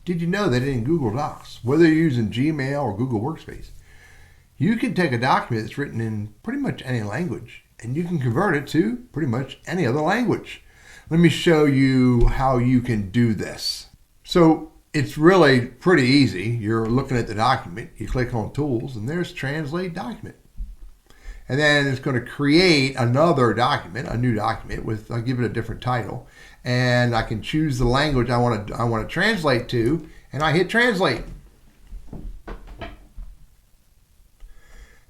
did you know that in Google Docs, whether you're using Gmail or Google Workspace, you can take a document that's written in pretty much any language and you can convert it to pretty much any other language. Let me show you how you can do this. So it's really pretty easy. You're looking at the document, you click on Tools, and there's Translate Document. And then it's going to create another document, a new document with, I'll give it a different title. And I can choose the language I want to translate to, and I hit Translate.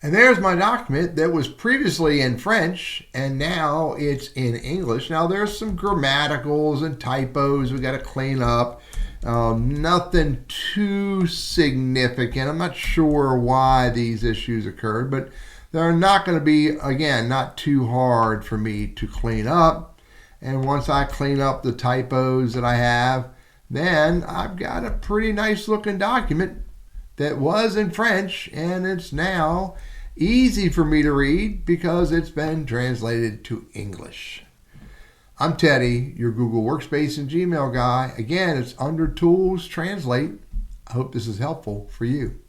And there's my document that was previously in French, and now it's in English. Now there's some grammaticals and typos we got to clean up. Nothing too significant. I'm not sure why these issues occurred, but they're not going to be, again, not too hard for me to clean up. And once I clean up the typos that I have, then I've got a pretty nice looking document that was in French, and it's now easy for me to read because it's been translated to English. I'm Teddy, your Google Workspace and Gmail guy. Again, it's under Tools, Translate. I hope this is helpful for you.